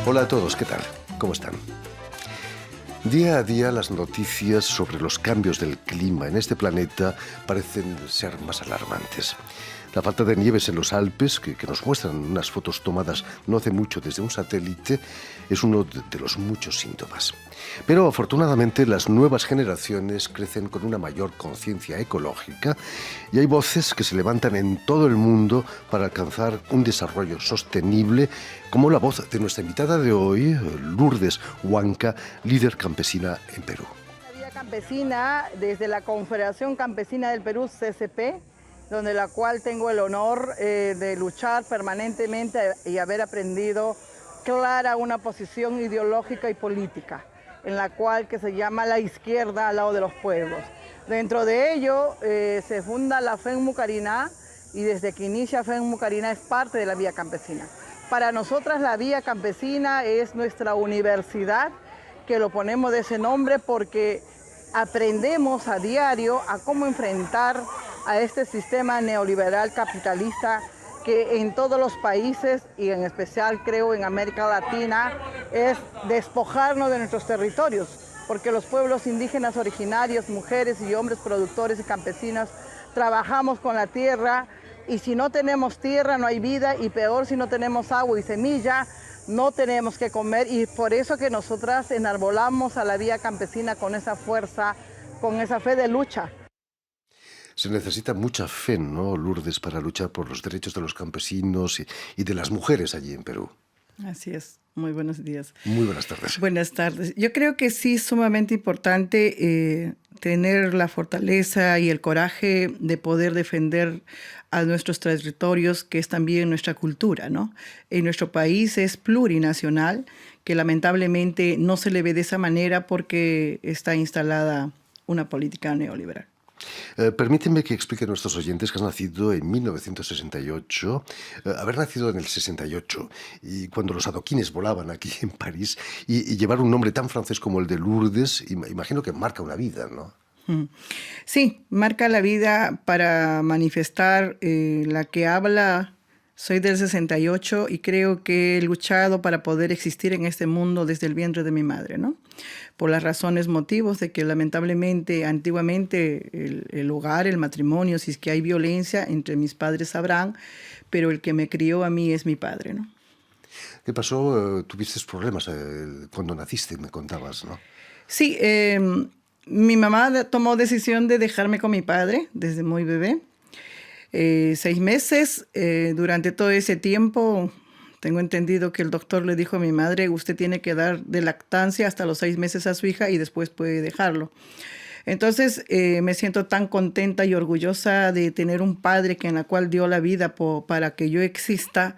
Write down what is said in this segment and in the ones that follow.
Hola a todos, ¿qué tal? ¿Cómo están? Día a día las noticias sobre los cambios del clima en este planeta parecen ser más alarmantes. La falta de nieves en los Alpes, que nos muestran unas fotos tomadas no hace mucho desde un satélite, es uno de los muchos síntomas. Pero afortunadamente las nuevas generaciones crecen con una mayor conciencia ecológica y hay voces que se levantan en todo el mundo para alcanzar un desarrollo sostenible, como la voz de nuestra invitada de hoy, Lourdes Huanca, líder campesina en Perú. La Vía Campesina, desde la Confederación Campesina del Perú, CCP, donde la cual tengo el honor de luchar permanentemente y haber aprendido clara una posición ideológica y política, en la cual que se llama la izquierda al lado de los pueblos. Dentro de ello se funda la FENMUCARINA y desde que inicia FENMUCARINA es parte de la Vía Campesina. Para nosotras la Vía Campesina es nuestra universidad, que lo ponemos de ese nombre porque aprendemos a diario a cómo enfrentar a este sistema neoliberal capitalista que en todos los países y en especial creo en América Latina es despojarnos de nuestros territorios, porque los pueblos indígenas originarios, mujeres y hombres productores y campesinos, trabajamos con la tierra y si no tenemos tierra no hay vida y peor si no tenemos agua y semilla, no tenemos que comer y por eso que nosotras enarbolamos a la Vía Campesina con esa fuerza, con esa fe de lucha. Se necesita mucha fe, ¿no, Lourdes, para luchar por los derechos de los campesinos y de las mujeres allí en Perú? Así es. Muy buenos días. Muy buenas tardes. Buenas tardes. Yo creo que sí es sumamente importante tener la fortaleza y el coraje de poder defender a nuestros territorios, que es también nuestra cultura, ¿no? En nuestro país es plurinacional, que lamentablemente no se le ve de esa manera porque está instalada una política neoliberal. Permíteme que explique a nuestros oyentes que has nacido en 1968, haber nacido en el 68, y cuando los adoquines volaban aquí en París, y llevar un nombre tan francés como el de Lourdes, imagino que marca una vida, ¿no? Sí, marca la vida para manifestar la que habla. Soy del 68 y creo que he luchado para poder existir en este mundo desde el vientre de mi madre, ¿no? Por las razones, motivos de que lamentablemente, antiguamente, el hogar, el matrimonio, si es que hay violencia entre mis padres sabrán, pero el que me crió a mí es mi padre, ¿no? ¿Qué pasó? ¿Tuviste problemas cuando naciste, me contabas, no? Sí, mi mamá tomó decisión de dejarme con mi padre desde muy bebé. 6 meses, durante todo ese tiempo, tengo entendido que el doctor le dijo a mi madre, usted tiene que dar de lactancia hasta los 6 meses a su hija y después puede dejarlo. Entonces me siento tan contenta y orgullosa de tener un padre en la cual dio la vida para que yo exista.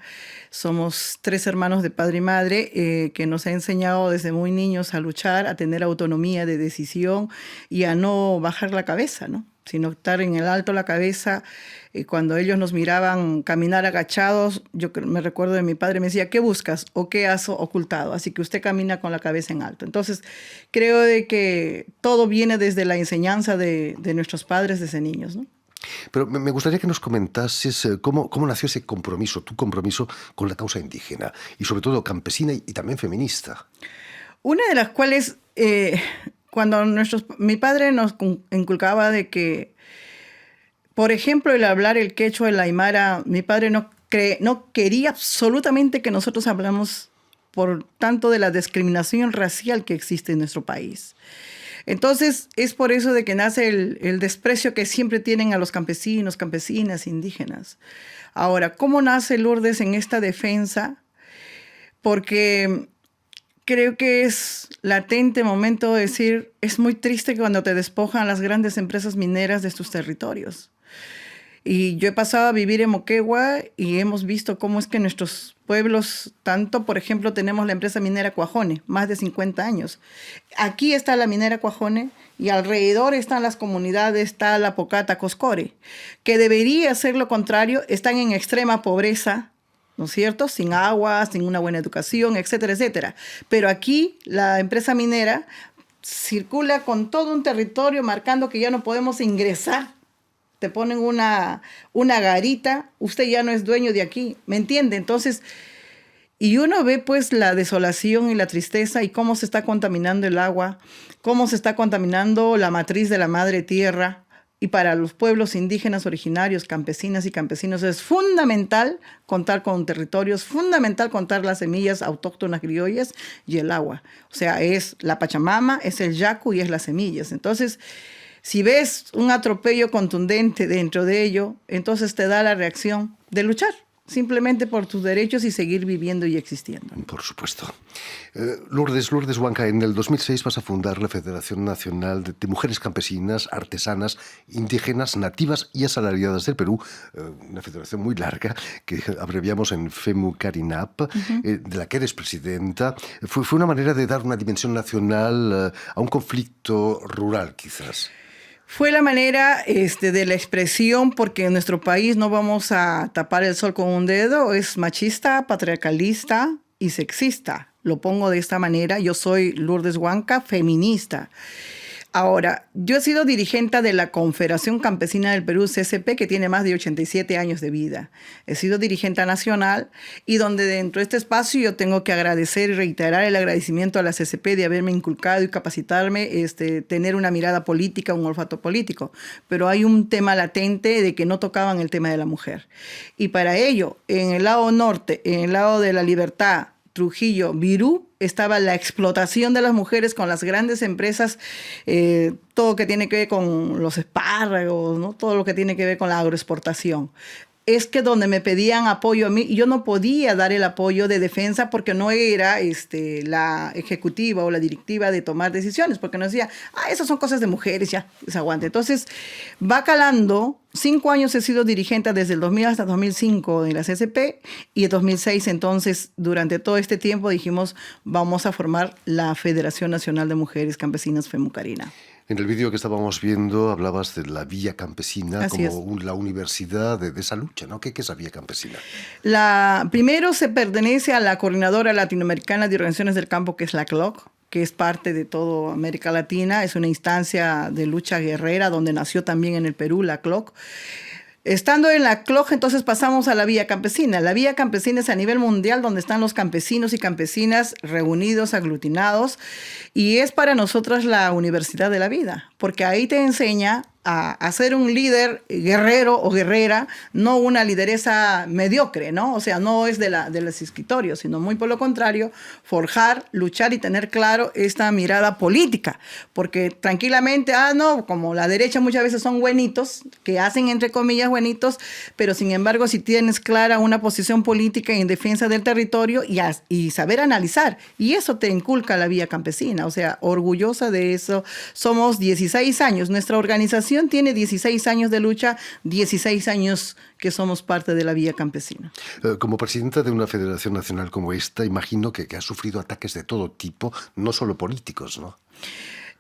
Somos 3 hermanos de padre y madre que nos ha enseñado desde muy niños a luchar, a tener autonomía de decisión y a no bajar la cabeza, ¿no? Sino estar en el alto la cabeza. Cuando ellos nos miraban caminar agachados, yo me recuerdo de mi padre, me decía, ¿qué buscas o qué has ocultado? Así que usted camina con la cabeza en alto. Entonces, creo de que todo viene desde la enseñanza de nuestros padres desde niños, ¿no? Pero me gustaría que nos comentases cómo nació ese compromiso, tu compromiso con la causa indígena, y sobre todo campesina y también feminista. Una de las cuales, cuando mi padre nos inculcaba de que, por ejemplo, el hablar el quechua, el aymara, mi padre no quería absolutamente que nosotros hablamos por tanto de la discriminación racial que existe en nuestro país. Entonces, es por eso de que nace el desprecio que siempre tienen a los campesinos, campesinas, indígenas. Ahora, ¿cómo nace Lourdes en esta defensa? Porque creo que es latente momento de decir, es muy triste cuando te despojan las grandes empresas mineras de tus territorios. Y yo he pasado a vivir en Moquegua y hemos visto cómo es que nuestros pueblos, tanto, por ejemplo, tenemos la empresa minera Cuajone, más de 50 años. Aquí está la minera Cuajone y alrededor están las comunidades, está la Pocata, Coscore, que debería ser lo contrario, están en extrema pobreza, ¿no es cierto? Sin agua, sin una buena educación, etcétera, etcétera. Pero aquí la empresa minera circula con todo un territorio marcando que ya no podemos ingresar. Te ponen una garita, usted ya no es dueño de aquí, ¿me entiende? Entonces, Y uno ve pues la desolación y la tristeza y cómo se está contaminando el agua, cómo se está contaminando la matriz de la madre tierra. Y para los pueblos indígenas originarios, campesinas y campesinos, es fundamental contar con territorios, fundamental contar las semillas autóctonas criollas y el agua. O sea, es la Pachamama, es el yacu y es las semillas. Entonces, si ves un atropello contundente dentro de ello, entonces te da la reacción de luchar simplemente por tus derechos y seguir viviendo y existiendo. Por supuesto. Lourdes Huanca, en el 2006 vas a fundar la Federación Nacional de Mujeres Campesinas, Artesanas, Indígenas, Nativas y Asalariadas del Perú, una federación muy larga que abreviamos en FEMUCARINAP, de la que eres presidenta. Fue una manera de dar una dimensión nacional a un conflicto rural, quizás. Fue la manera de la expresión, porque en nuestro país no vamos a tapar el sol con un dedo, es machista, patriarcalista y sexista. Lo pongo de esta manera, yo soy Lourdes Huanca, feminista. Ahora, yo he sido dirigente de la Confederación Campesina del Perú, CCP, que tiene más de 87 años de vida. He sido dirigente nacional y donde dentro de este espacio yo tengo que agradecer y reiterar el agradecimiento a la CCP de haberme inculcado y capacitarme, tener una mirada política, un olfato político. Pero hay un tema latente de que no tocaban el tema de la mujer. Y para ello, en el lado norte, en el lado de la Libertad, Trujillo, Virú, estaba la explotación de las mujeres con las grandes empresas, todo lo que tiene que ver con los espárragos, ¿no? Todo lo que tiene que ver con la agroexportación. Es que donde me pedían apoyo a mí, yo no podía dar el apoyo de defensa porque no era la ejecutiva o la directiva de tomar decisiones, porque nos decía, esas son cosas de mujeres, ya, se aguante. Entonces, va calando. 5 años he sido dirigente desde el 2000 hasta 2005 en la CCP y en 2006, entonces, durante todo este tiempo dijimos, vamos a formar la Federación Nacional de Mujeres Campesinas FEMUCARINA. En el vídeo que estábamos viendo hablabas de la Villa Campesina. Así como la universidad de esa lucha, ¿no? ¿Qué es la Villa Campesina? Primero se pertenece a la Coordinadora Latinoamericana de Organizaciones del Campo, que es la CLOC, que es parte de toda América Latina. Es una instancia de lucha guerrera donde nació también en el Perú la CLOC. Estando en la CLOC, entonces pasamos a la Villa Campesina. La Villa Campesina es a nivel mundial donde están los campesinos y campesinas reunidos, aglutinados, y es para nosotras la universidad de la vida, porque ahí te enseña a ser un líder guerrero o guerrera, no una lideresa mediocre, ¿no? O sea, no es de los escritorios, sino muy por lo contrario, forjar, luchar y tener claro esta mirada política, porque tranquilamente, no, como la derecha muchas veces son buenitos, que hacen entre comillas buenitos, pero sin embargo si tienes clara una posición política en defensa del territorio y saber analizar, y eso te inculca la Villa Campesina, o sea, orgullosa de eso. Somos 16 años, nuestra organización tiene 16 años de lucha, 16 años que somos parte de la Villa Campesina. Como presidenta de una federación nacional como esta, imagino que ha sufrido ataques de todo tipo, no solo políticos, ¿no?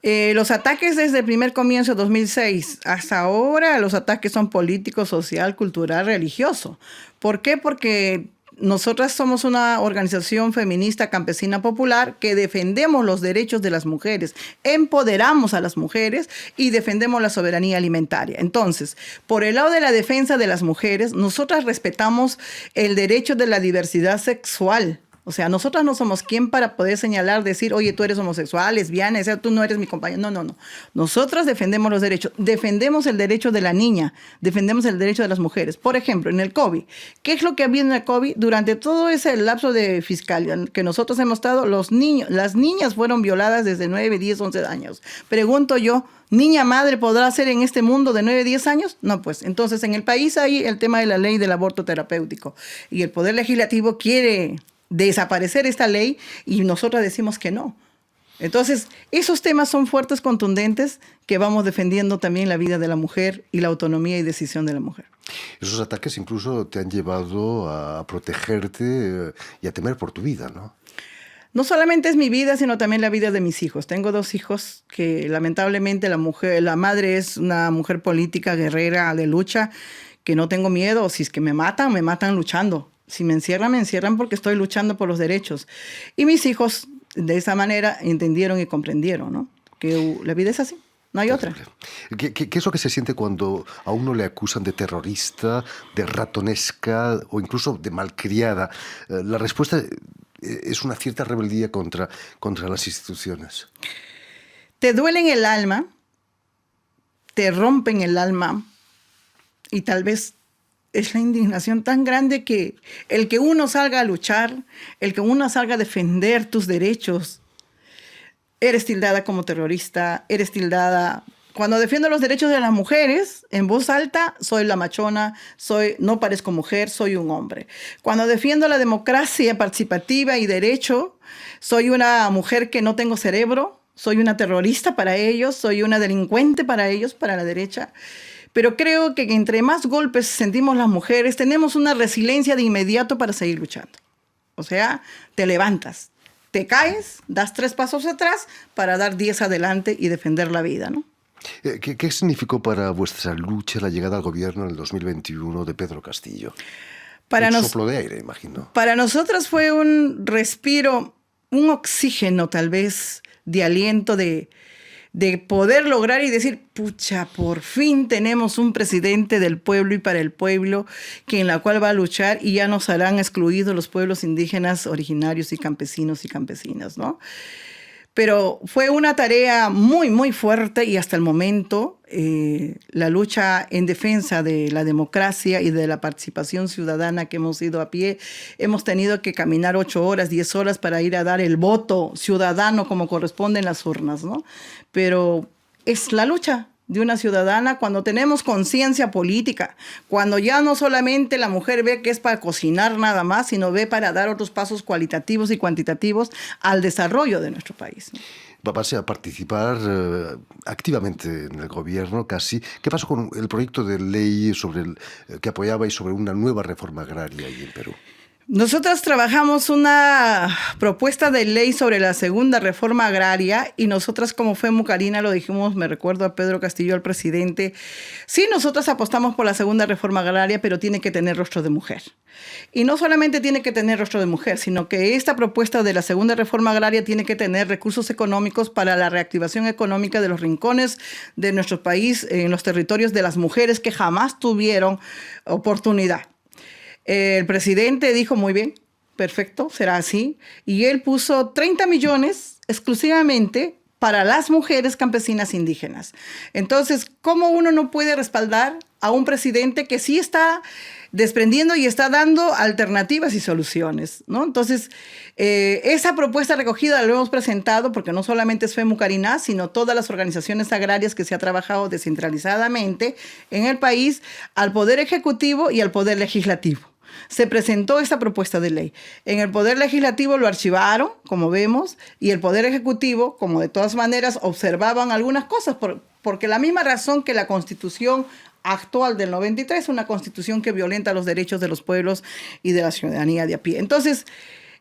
Los ataques desde el primer comienzo, 2006, hasta ahora, los ataques son políticos, social, cultural, religioso. ¿Por qué? Porque nosotras somos una organización feminista campesina popular que defendemos los derechos de las mujeres, empoderamos a las mujeres y defendemos la soberanía alimentaria. Entonces, por el lado de la defensa de las mujeres, nosotras respetamos el derecho de la diversidad sexual. O sea, nosotras no somos quien para poder señalar, decir, oye, tú eres homosexual, lesbiana, o sea, tú no eres mi compañero. No. Nosotras defendemos los derechos. Defendemos el derecho de la niña. Defendemos el derecho de las mujeres. Por ejemplo, en el COVID. ¿Qué es lo que ha habido en el COVID? Durante todo ese lapso de fiscal que nosotros hemos estado, las niñas fueron violadas desde 9, 10, 11 años. Pregunto yo, ¿niña madre podrá ser en este mundo de 9, 10 años? No, pues. Entonces, en el país hay el tema de la ley del aborto terapéutico. Y el Poder Legislativo quiere desaparecer esta ley y nosotros decimos que no. Entonces, esos temas son fuertes, contundentes, que vamos defendiendo también la vida de la mujer y la autonomía y decisión de la mujer. Esos ataques incluso te han llevado a protegerte y a temer por tu vida, ¿no? No solamente es mi vida, sino también la vida de mis hijos. Tengo 2 hijos que lamentablemente la madre es una mujer política, guerrera, de lucha, que no tengo miedo. Si es que me matan luchando. Si me encierran porque estoy luchando por los derechos. Y mis hijos de esa manera entendieron y comprendieron, ¿no? Que la vida es así. No hay otra. ¿Qué es lo que se siente cuando a uno le acusan de terrorista, de ratonesca o incluso de malcriada? La respuesta es una cierta rebeldía contra las instituciones. Te duelen el alma, te rompen el alma y tal vez es la indignación tan grande que el que uno salga a luchar, el que uno salga a defender tus derechos, eres tildada como terrorista, eres tildada. Cuando defiendo los derechos de las mujeres, en voz alta, soy la machona, no parezco mujer, soy un hombre. Cuando defiendo la democracia participativa y derecho, soy una mujer que no tengo cerebro, soy una terrorista para ellos, soy una delincuente para ellos, para la derecha. Pero creo que entre más golpes sentimos las mujeres, tenemos una resiliencia de inmediato para seguir luchando. O sea, te levantas, te caes, das 3 pasos atrás para dar 10 adelante y defender la vida, ¿no? ¿Qué significó para vuestra lucha la llegada al gobierno en el 2021 de Pedro Castillo? Un soplo de aire, imagino. Para nosotros fue un respiro, un oxígeno tal vez de aliento, de poder lograr y decir, pucha, por fin tenemos un presidente del pueblo y para el pueblo, que en la cual va a luchar y ya nos harán excluidos los pueblos indígenas originarios y campesinas, ¿no? Pero fue una tarea muy, muy fuerte y hasta el momento la lucha en defensa de la democracia y de la participación ciudadana que hemos ido a pie, hemos tenido que caminar 8 horas, 10 horas para ir a dar el voto ciudadano como corresponde en las urnas, ¿no? Pero es la lucha de una ciudadana cuando tenemos conciencia política, cuando ya no solamente la mujer ve que es para cocinar nada más, sino ve para dar otros pasos cualitativos y cuantitativos al desarrollo de nuestro país. Vas a participar activamente en el gobierno casi. ¿Qué pasó con el proyecto de ley que apoyabais sobre una nueva reforma agraria ahí en Perú? Nosotros trabajamos una propuesta de ley sobre la segunda reforma agraria y nosotras como FEMUCARINA lo dijimos, me recuerdo a Pedro Castillo, al presidente, sí, nosotros apostamos por la segunda reforma agraria, pero tiene que tener rostro de mujer. Y no solamente tiene que tener rostro de mujer, sino que esta propuesta de la segunda reforma agraria tiene que tener recursos económicos para la reactivación económica de los rincones de nuestro país, en los territorios de las mujeres que jamás tuvieron oportunidad. El presidente dijo, muy bien, perfecto, será así. Y él puso 30 millones exclusivamente para las mujeres campesinas indígenas. Entonces, ¿cómo uno no puede respaldar a un presidente que sí está desprendiendo y está dando alternativas y soluciones, ¿no? Entonces, esa propuesta recogida la hemos presentado porque no solamente es FEMUCARINA, sino todas las organizaciones agrarias que se ha trabajado descentralizadamente en el país, al Poder Ejecutivo y al Poder Legislativo. Se presentó esta propuesta de ley. En el Poder Legislativo lo archivaron, como vemos, y el Poder Ejecutivo, como de todas maneras, observaban algunas cosas, porque la misma razón que la Constitución actual del 93, una constitución que violenta los derechos de los pueblos y de la ciudadanía de a pie. Entonces,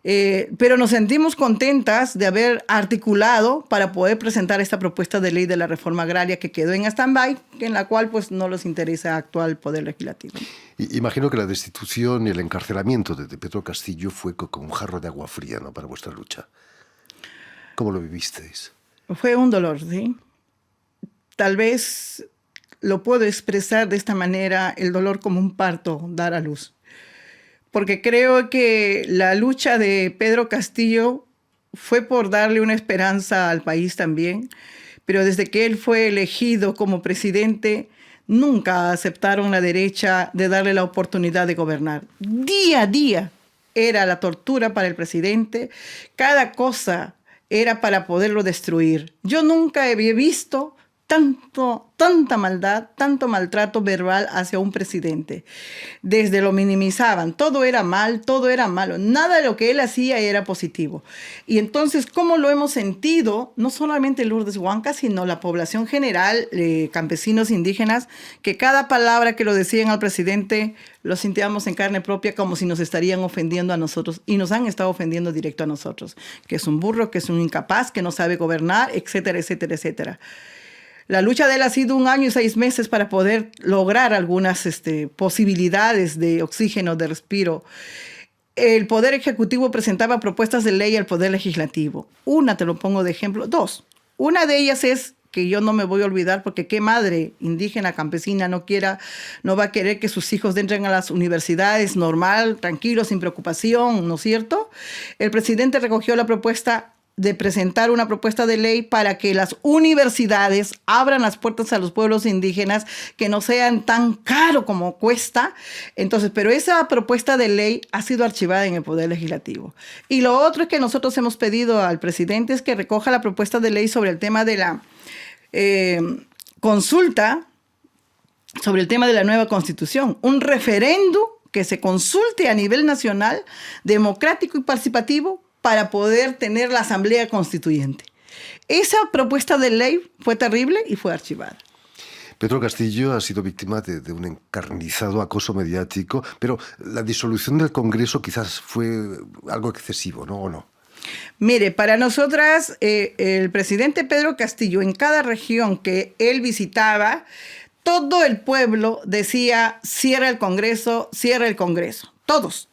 pero nos sentimos contentas de haber articulado para poder presentar esta propuesta de ley de la reforma agraria que quedó en stand-by, en la cual pues no les interesa actual Poder Legislativo. Imagino que la destitución y el encarcelamiento de Pedro Castillo fue como un jarro de agua fría, ¿no?, para vuestra lucha. ¿Cómo lo vivisteis? Fue un dolor, ¿sí? Tal vez lo puedo expresar de esta manera, el dolor como un parto, dar a luz. Porque creo que la lucha de Pedro Castillo fue por darle una esperanza al país también, pero desde que él fue elegido como presidente, nunca aceptaron la derecha de darle la oportunidad de gobernar. Día a día era la tortura para el presidente, cada cosa era para poderlo destruir. Yo nunca había visto tanta maldad, tanto maltrato verbal hacia un presidente. Desde lo minimizaban, todo era mal, todo era malo, nada de lo que él hacía era positivo. Y entonces, ¿cómo lo hemos sentido? No solamente Lourdes Huanca, sino la población general, campesinos indígenas, que cada palabra que lo decían al presidente lo sentíamos en carne propia como si nos estarían ofendiendo a nosotros, y nos han estado ofendiendo directo a nosotros, que es un burro, que es un incapaz, que no sabe gobernar, etcétera, etcétera, etcétera. La lucha de él ha sido 1 año y 6 meses para poder lograr algunas posibilidades de oxígeno, de respiro. El Poder Ejecutivo presentaba propuestas de ley al Poder Legislativo. Una, te lo pongo de ejemplo, 2. Una de ellas es que yo no me voy a olvidar, porque qué madre indígena, campesina no va a querer que sus hijos entren a las universidades normal, tranquilos, sin preocupación, ¿no es cierto? El presidente recogió la propuesta de presentar una propuesta de ley para que las universidades abran las puertas a los pueblos indígenas, que no sean tan caro como cuesta. Entonces, pero esa propuesta de ley ha sido archivada en el Poder Legislativo. Y lo otro es que nosotros hemos pedido al presidente es que recoja la propuesta de ley sobre el tema de la consulta, sobre el tema de la nueva Constitución, un referéndum que se consulte a nivel nacional, democrático y participativo, para poder tener la Asamblea Constituyente. Esa propuesta de ley fue terrible y fue archivada. Pedro Castillo ha sido víctima de un encarnizado acoso mediático, pero la disolución del Congreso quizás fue algo excesivo, ¿no? ¿O no? Mire, para nosotras, el presidente Pedro Castillo, en cada región que él visitaba, todo el pueblo decía, cierra el Congreso, cierra el Congreso. Todos,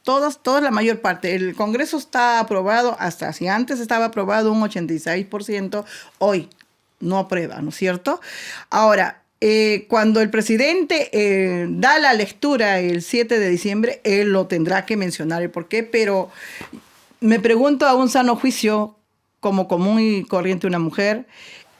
la mayor parte. El Congreso está aprobado, hasta si antes estaba aprobado un 86%, hoy no aprueba, ¿no es cierto? Ahora, cuando el presidente da la lectura el 7 de diciembre, él lo tendrá que mencionar el por qué, pero me pregunto a un sano juicio, como común y corriente una mujer,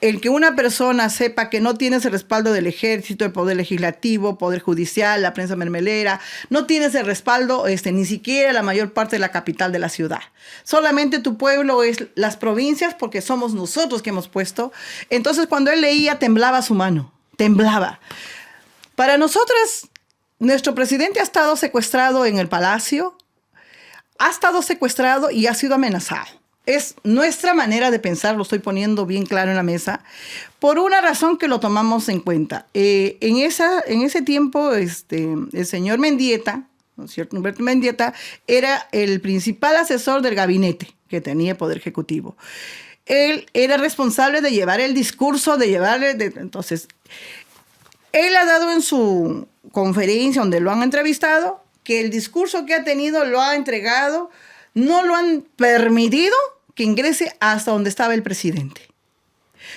el que una persona sepa que no tiene ese respaldo del ejército, el poder legislativo, poder judicial, la prensa mermelera, no tiene ese respaldo ni siquiera la mayor parte de la capital de la ciudad. Solamente tu pueblo es las provincias, porque somos nosotros que hemos puesto. Entonces, cuando él leía, temblaba su mano, temblaba. Para nosotras, nuestro presidente ha estado secuestrado en el palacio, ha estado secuestrado y ha sido amenazado. Es nuestra manera de pensar, lo estoy poniendo bien claro en la mesa, por una razón que lo tomamos en cuenta. En ese tiempo, el señor Mendieta, ¿no es cierto? Humberto Mendieta, era el principal asesor del gabinete que tenía el Poder Ejecutivo. Él era responsable de llevar el discurso, entonces, él ha dado en su conferencia donde lo han entrevistado, que el discurso que ha tenido lo ha entregado, no lo han permitido que ingrese hasta donde estaba el presidente.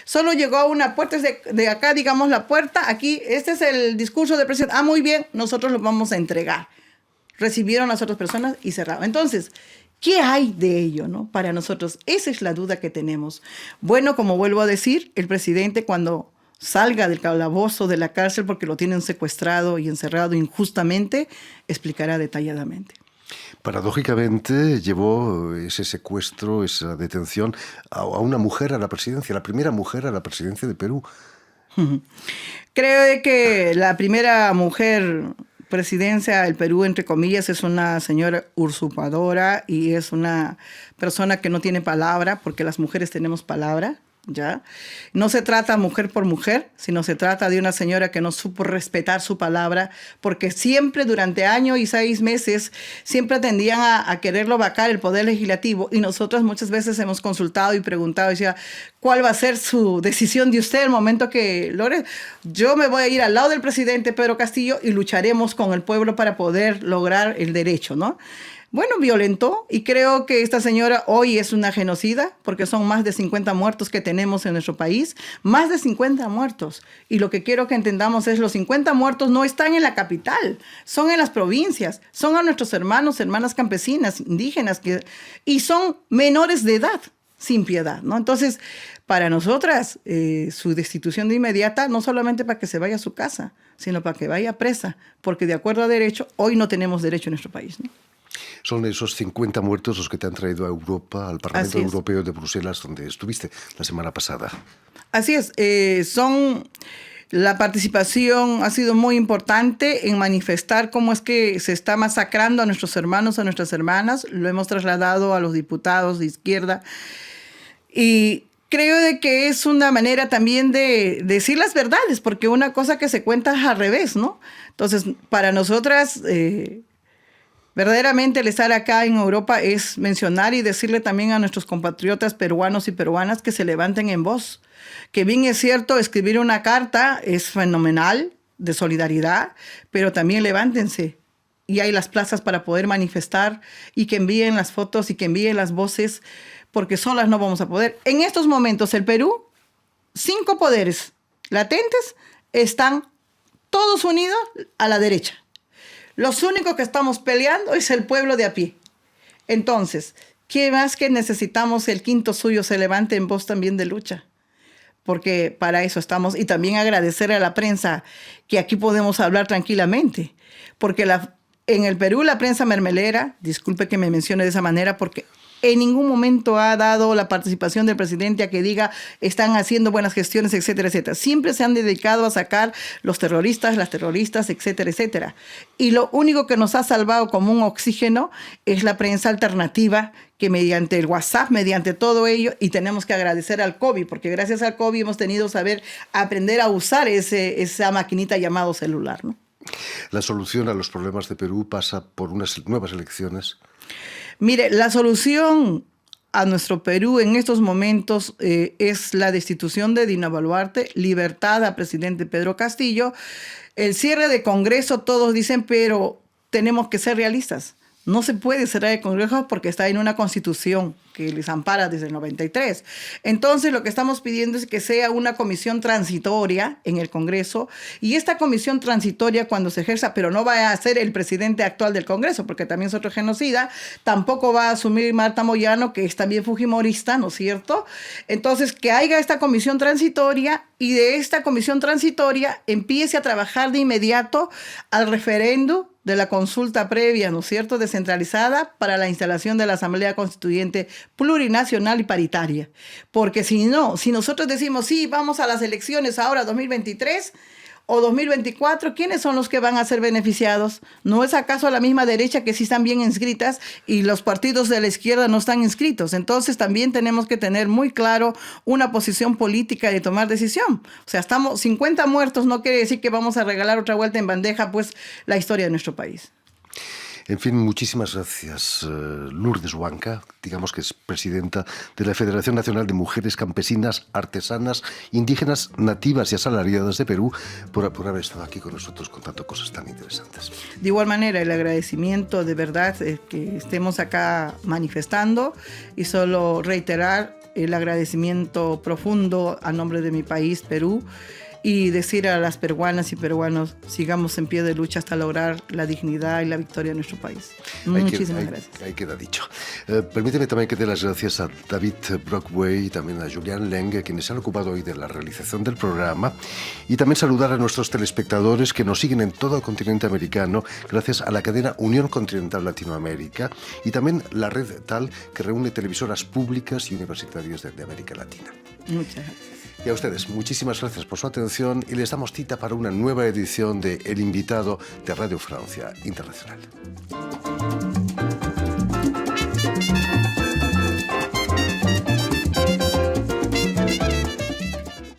Solo llegó a una puerta, de acá, digamos, la puerta, aquí, este es el discurso del presidente. Ah, muy bien, nosotros lo vamos a entregar. Recibieron las otras personas y cerraron. Entonces, ¿qué hay de ello, no? Para nosotros, esa es la duda que tenemos. Bueno, como vuelvo a decir, el presidente cuando salga del calabozo, de la cárcel, porque lo tienen secuestrado y encerrado injustamente, explicará detalladamente. Paradójicamente llevó ese secuestro, esa detención a una mujer a la presidencia, la primera mujer a la presidencia de Perú. Creo que la primera mujer presidencia del Perú, entre comillas, es una señora usurpadora y es una persona que no tiene palabra, porque las mujeres tenemos palabra. ¿Ya? No se trata mujer por mujer, sino se trata de una señora que no supo respetar su palabra, porque siempre durante años y 6 meses siempre tendían a quererlo vacar el Poder Legislativo, y nosotros muchas veces hemos consultado y preguntado, decía, ¿cuál va a ser su decisión de usted el momento que logre? Yo me voy a ir al lado del presidente Pedro Castillo y lucharemos con el pueblo para poder lograr el derecho, ¿no? Bueno, violentó, y creo que esta señora hoy es una genocida, porque son más de 50 muertos que tenemos en nuestro país, más de 50 muertos. Y lo que quiero que entendamos es los 50 muertos no están en la capital, son en las provincias, son a nuestros hermanos, hermanas campesinas, indígenas, y son menores de edad, sin piedad, ¿no? Entonces, para nosotras, su destitución de inmediata, no solamente para que se vaya a su casa, sino para que vaya presa, porque de acuerdo a derecho, hoy no tenemos derecho en nuestro país, ¿no? Son esos 50 muertos los que te han traído a Europa, al Parlamento Europeo de Bruselas, donde estuviste la semana pasada. Así es. La participación ha sido muy importante en manifestar cómo es que se está masacrando a nuestros hermanos, a nuestras hermanas. Lo hemos trasladado a los diputados de izquierda. Y creo de que es una manera también de decir las verdades, porque una cosa que se cuenta es al revés, ¿no? Entonces, para nosotras... verdaderamente el estar acá en Europa es mencionar y decirle también a nuestros compatriotas peruanos y peruanas que se levanten en voz. Que bien es cierto, escribir una carta es fenomenal, de solidaridad, pero también levántense. Y hay las plazas para poder manifestar, y que envíen las fotos y que envíen las voces, porque solas no vamos a poder. En estos momentos el Perú 5 poderes latentes están todos unidos a la derecha. Los únicos que estamos peleando es el pueblo de a pie. Entonces, ¿qué más que necesitamos el quinto suyo se levante en voz también de lucha? Porque para eso estamos. Y también agradecer a la prensa que aquí podemos hablar tranquilamente. Porque en el Perú la prensa mermelera, disculpe que me mencione de esa manera, porque en ningún momento ha dado la participación del presidente a que diga están haciendo buenas gestiones, etcétera, etcétera. Siempre se han dedicado a sacar los terroristas, las terroristas, etcétera, etcétera. Y lo único que nos ha salvado como un oxígeno es la prensa alternativa, que mediante el WhatsApp, mediante todo ello, y tenemos que agradecer al COVID, porque gracias al COVID hemos tenido aprender a usar esa maquinita llamado celular, ¿no? La solución a los problemas de Perú pasa por unas nuevas elecciones. Mire, la solución a nuestro Perú en estos momentos es la destitución de Dina Boluarte, libertad al presidente Pedro Castillo, el cierre de Congreso, todos dicen, pero tenemos que ser realistas. No se puede cerrar el Congreso porque está en una constitución que les ampara desde el 93. Entonces, lo que estamos pidiendo es que sea una comisión transitoria en el Congreso, y esta comisión transitoria, cuando se ejerza, pero no va a ser el presidente actual del Congreso, porque también es otro genocida, tampoco va a asumir Marta Moyano, que es también fujimorista, ¿no es cierto? Entonces, que haya esta comisión transitoria, y de esta comisión transitoria empiece a trabajar de inmediato al referéndum de la consulta previa, ¿no es cierto?, descentralizada para la instalación de la Asamblea Constituyente plurinacional y paritaria. Porque si nosotros decimos, sí, vamos a las elecciones ahora 2023 o 2024, ¿quiénes son los que van a ser beneficiados? ¿No es acaso la misma derecha que sí están bien inscritas y los partidos de la izquierda no están inscritos? Entonces también tenemos que tener muy claro una posición política de tomar decisión. O sea, estamos 50 muertos, no quiere decir que vamos a regalar otra vuelta en bandeja, pues, la historia de nuestro país. En fin, muchísimas gracias, Lourdes Huanca, digamos que es presidenta de la Federación Nacional de Mujeres Campesinas, Artesanas, Indígenas, Nativas y Asalariadas de Perú, por haber estado aquí con nosotros contando cosas tan interesantes. De igual manera, el agradecimiento de verdad que estemos acá manifestando, y solo reiterar el agradecimiento profundo a nombre de mi país, Perú, y decir a las peruanas y peruanos, sigamos en pie de lucha hasta lograr la dignidad y la victoria de nuestro país. Muchísimas gracias. Ahí queda dicho. Permíteme también que dé las gracias a David Brockway y también a Julián Leng, quienes se han ocupado hoy de la realización del programa, y también saludar a nuestros telespectadores que nos siguen en todo el continente americano gracias a la cadena Unión Continental Latinoamérica y también la red TAL, que reúne televisoras públicas y universitarias de América Latina. Muchas gracias. Y a ustedes, muchísimas gracias por su atención, y les damos cita para una nueva edición de El Invitado de Radio Francia Internacional.